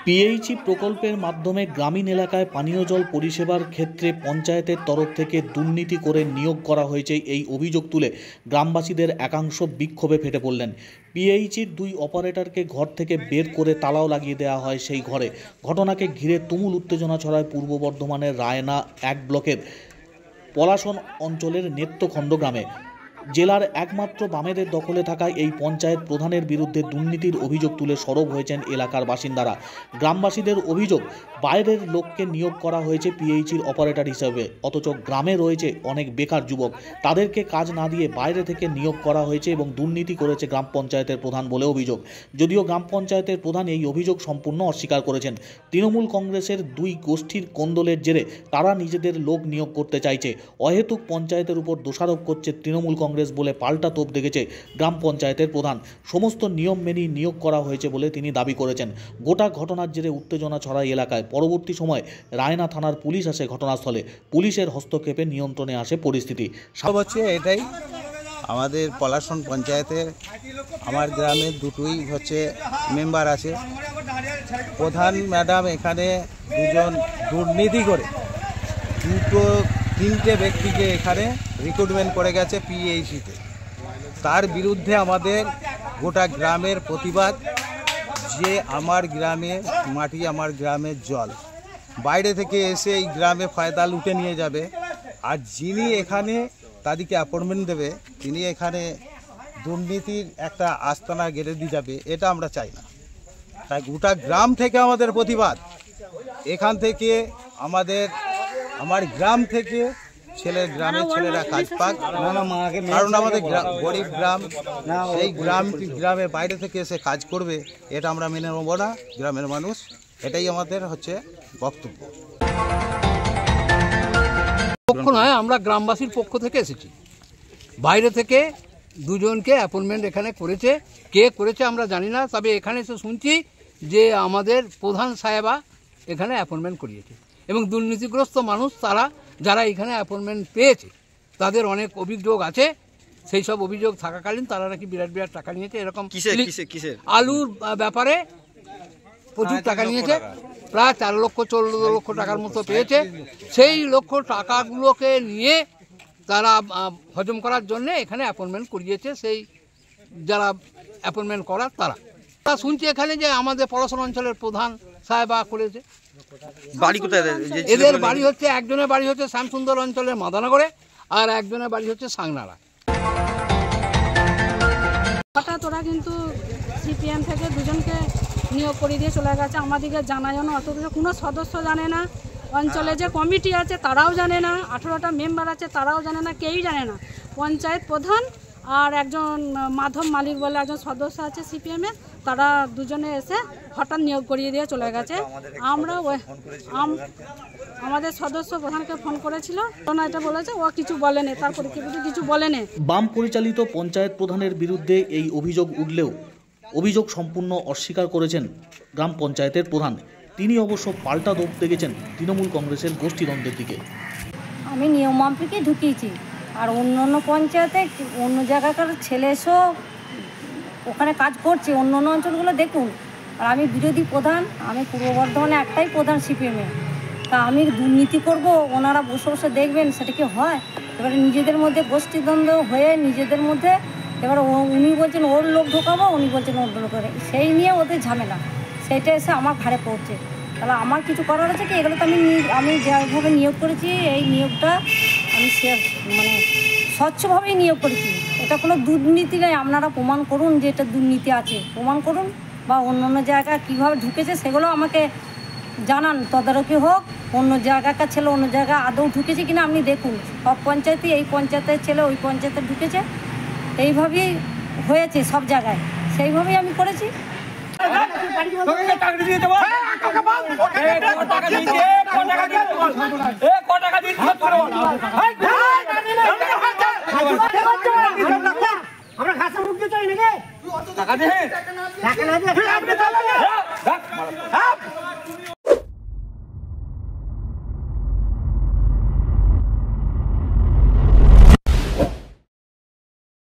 PHE প্রকল্পের মাধ্যমে গ্রামীণ এলাকায় পানীয় জল পরিষেবার ক্ষেত্রে পঞ্চায়েতের তরফ থেকে দুর্নীতি করে নিয়োগ করা হয়েছে এই অভিযোগ তুলে গ্রামবাসীদের একাংশ বিক্ষোভে ফেটে পড়লেন। পিএইচির দুই অপারেটরকে ঘর থেকে বের করে তালাও লাগিয়ে দেওয়া হয় সেই ঘরে। ঘটনাকে ঘিরে তুমুল উত্তেজনা ছড়ায় পূর্ব বর্ধমানের রায়না 1 ব্লকের পলাশন অঞ্চলের নেত্রখণ্ড গ্রামে। জেলার একমাত্র বামেদের দখলে থাকা এই পঞ্চায়েত প্রধানের বিরুদ্ধে দুর্নীতির অভিযোগ তুলে সরব হয়েছেন এলাকার বাসিন্দারা। গ্রামবাসীদের অভিযোগ, বাইরের লোককে নিয়োগ করা হয়েছে পিএইচির অপারেটর হিসেবে, অথচ গ্রামে রয়েছে অনেক বেকার যুবক, তাদেরকে কাজ না দিয়ে বাইরে থেকে নিয়োগ করা হয়েছে এবং দুর্নীতি করেছে গ্রাম পঞ্চায়েতের প্রধান বলে অভিযোগ। যদিও গ্রাম পঞ্চায়েতের প্রধান এই অভিযোগ সম্পূর্ণ অস্বীকার করেছেন। তৃণমূল কংগ্রেসের দুই গোষ্ঠীর কোন্দলের জেরে তারা নিজেদের লোক নিয়োগ করতে চাইছে। অহেতুক পঞ্চায়েতের উপর দোষারোপ করছে তৃণমূল কংগ্রেস বলে পাল্টা তোপ দেখেছে গ্রাম পঞ্চায়েতের প্রধান। সমস্ত নিয়ম মেনে নিয়োগ করা হয়েছে বলে তিনি দাবি করেছেন। গোটা ঘটনার জেরে উত্তেজনা ছড়ায় এলাকায়। পরবর্তী সময় রায়না থানার পুলিশ আসে ঘটনাস্থলে। পুলিশের হস্তক্ষেপে নিয়ন্ত্রণে আসে পরিস্থিতি। হচ্ছে এটাই, আমাদের পলাশন পঞ্চায়েতের আমার গ্রামের দুটোই মেম্বার আছে। প্রধান ম্যাডাম এখানে দুজন দুর্নীতি করে তিনটে ব্যক্তিকে এখানে রিক্রুটমেন্ট করে গেছে পিএইচিতে। তার বিরুদ্ধে আমাদের গোটা গ্রামের প্রতিবাদ যে আমার গ্রামে মাটি, আমার গ্রামের জল, বাইরে থেকে এসে এই গ্রামে ফায়দা লুটে নিয়ে যাবে, আর যিনি এখানে তাদেরকে অ্যাপয়েন্টমেন্ট দেবে তিনি এখানে দুর্নীতির একটা আস্তানা গেড়ে দিয়ে যাবে, এটা আমরা চাই না। তাই গোটা গ্রাম থেকে আমাদের প্রতিবাদ। এখান থেকে আমার গ্রাম থেকে গ্রামের ছেলেরা কাজ পাক, কারণ আমাদের গরিব গ্রাম, সেই গ্রামে বাইরে থেকে এসে কাজ করবে, এটা আমরা মেনে নেব না গ্রামের মানুষ। এটাই আমাদের বক্তব্য। পক্ষ নয়, আমরা গ্রামবাসীর পক্ষ থেকে এসেছি। বাইরে থেকে দুজনকে অ্যাপয়েন্টমেন্ট এখানে করেছে, কে করেছে আমরা জানি না, তবে এখানে এসে শুনছি যে আমাদের প্রধান সাহেবা এখানে অ্যাপয়েন্টমেন্ট করিয়েছে এবং দুর্নীতিগ্রস্ত মানুষ তারা যারা এখানে অ্যাপয়েন্টমেন্ট পেয়েছে তাদের অনেক অভিযোগ আছে। সেই সব অভিযোগ থাকাকালীন তারা নাকি বিরাট বিরাট টাকা নিয়েছে। এরকম আলুর ব্যাপারে প্রচুর টাকা নিয়েছে, প্রায় 13 লক্ষ টাকার মতো পেয়েছে। সেই লক্ষ টাকাগুলোকে নিয়ে তারা হজম করার জন্য এখানে অ্যাপয়েন্টমেন্ট করিয়েছে। সেই যারা অ্যাপয়েন্টমেন্ট করার তারা শুনছি এখানে যে আমাদের পলাশন অঞ্চলের প্রধান সাহেবা করেছে। বাড়ি কোথায় এদের? বাড়ি হচ্ছে, একজনের বাড়ি হচ্ছে শ্যামসুন্দর অঞ্চলের মাদানগরে, আর একজনের বাড়ি হচ্ছে সাংনাড়া। হঠাৎ ওরা কিন্তু সিপিএম থেকে দুজনকে নিয়োগ করে দিয়ে চলে গেছে। আমাদেরকে জানায় না, অত কোনো সদস্য জানে না। অঞ্চলে যে কমিটি আছে তারাও জানে না, 18টা মেম্বার আছে তারাও জানে না, কেউই জানে না। পঞ্চায়েত প্রধান আর একজন মাধব মালিক বলে একজন সদস্য আছে সিপিএমের, তারা দুজনে এসে হঠাৎ নিয়োগ করিয়ে দিয়ে চলে গেছে। আমরা আমাদের সদস্য প্রধানকে ফোন করেছিল, এটা বলেছে ও কিছু বলেনি, তার পরিপ্রেক্ষিতে কিছু বলেনি। বাম পরিচালিত পঞ্চায়েত প্রধানের বিরুদ্ধে এই অভিযোগ উঠলেও অভিযোগ সম্পূর্ণ অস্বীকার করেছেন গ্রাম পঞ্চায়েতের প্রধান। তিনি অবশ্য পাল্টা দোপ দেখেছেন তৃণমূল কংগ্রেসের গোষ্ঠীদ্বন্দ্বের দিকে। আমি নিয়মাফিকে ঢুকিয়েছি, আর অন্য পঞ্চায়েতে অন্য জায়গাকার ছেলে এসেও ওখানে কাজ করছে, অন্য অঞ্চলগুলো দেখুন। আর আমি বিরোধী প্রধান, আমি পূর্ব বর্ধমানে একটাই প্রধান সিপিএমে। তা আমি দুর্নীতি করব, ওনারা বসে বসে দেখবেন, সেটা কি হয়? এবারে নিজেদের মধ্যে গোষ্ঠীদ্বন্দ্ব হয়ে নিজেদের মধ্যে এবার উনি বলছেন ওর লোক ঢোকাবো, উনি বলছেন ওর লোক, সেই নিয়ে ওদের ঝামেলা, সেইটা এসে আমার ঘাড়ে পড়ছে। তাহলে আমার কিছু করার আছে কি? এগুলো তো আমি যেভাবে নিয়োগ করেছি, এই নিয়োগটা আমি স্বচ্ছভাবেই নিয়োগ করেছি। এটা কোনো দুর্নীতি নয়। আপনারা প্রমাণ করুন যে এটা দুর্নীতি আছে, প্রমাণ করুন, বা অন্য জায়গায় কীভাবে ঢুকেছে সেগুলো আমাকে জানান, তদারকি হোক। অন্য জায়গাকার ছেলে অন্য জায়গায় আদৌ ঢুকেছে কিনা আপনি দেখুন। সব পঞ্চায়েতে এই পঞ্চায়েতের ছেলে ওই পঞ্চায়েতে ঢুকেছে, এইভাবেই হয়েছে সব জায়গায়, সেইভাবেই আমি করেছি। টাকা